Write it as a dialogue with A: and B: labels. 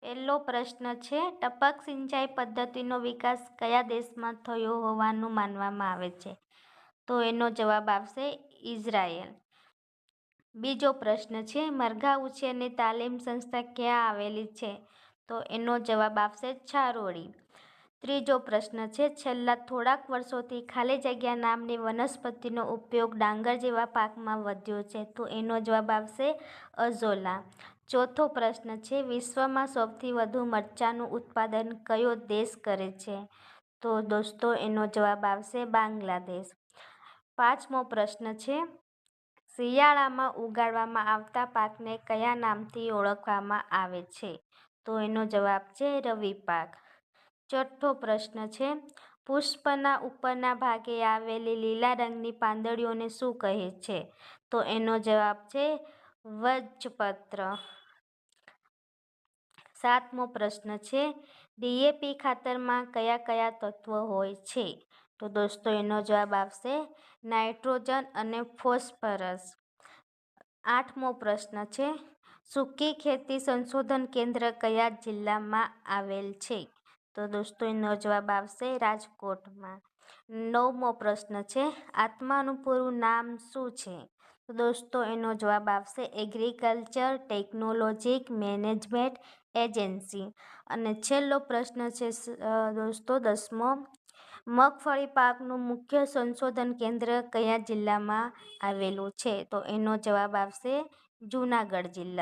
A: પહેલો પ્રશ્ન છે, ટપક સિંચાઈ પદ્ધતિનો વિકાસ કયા દેશમાં થયો હોવાનું માનવામાં આવે છે? તો એનો જવાબ આવશે ઇઝરાયલ. બીજો પ્રશ્ન છે, મરઘા ઉછેરની તાલીમ સંસ્થા ક્યાં આવેલી છે? તો એનો જવાબ આવશે છારોડી. ત્રીજો પ્રશ્ન છે, છેલ્લા થોડાક વર્ષોથી ખાલી જગ્યા નામની વનસ્પતિનો ઉપયોગ ડાંગર જેવા પાકમાં વધ્યો છે. તો એનો જવાબ આવશે અઝોલા. ચોથો પ્રશ્ન છે, વિશ્વમાં સૌથી વધુ મરચાંનું ઉત્પાદન કયો દેશ કરે છે? તો દોસ્તો એનો જવાબ આવશે બાંગ્લાદેશ. પાંચમો પ્રશ્ન છે, શિયાળામાં ઉગાડવામાં આવતા પાકને કયા નામથી ઓળખવામાં આવે છે? તો એનો જવાબ છે રવિ પાક. છઠ્ઠો પ્રશ્ન છે, પુષ્પના ઉપરના ભાગે આવેલી લીલા રંગની પાંદડીઓને શું કહે છે? તો એનો જવાબ છે ભજપત્ર. સાતમો પ્રશ્ન છે, ડીએપી ખાતરમાં કયા કયા તત્વો હોય છે? તો દોસ્તો એનો જવાબ આવશે નાઇટ્રોજન અને ફોસ્ફરસ. આઠમો પ્રશ્ન છે, સૂકી ખેતી સંશોધન કેન્દ્ર કયા જિલ્લામાં આવેલ છે? તો દોસ્તો એનો જવાબ આવશે રાજકોટમાં. નવમો પ્રશ્ન છે, આત્માનું પૂરું નામ શું છે? તો દોસ્તો એનો જવાબ આવશે એગ્રીકલ્ચર ટેકનોલોજી મેનેજમેન્ટ એજન્સી. અને છેલ્લો પ્રશ્ન છે દોસ્તો 10મો, મગફળી પાકનું મુખ્ય સંશોધન કેન્દ્ર કયા જિલ્લામાં આવેલું છે? તો એનો જવાબ આવશે જૂનાગઢ જિલ્લા.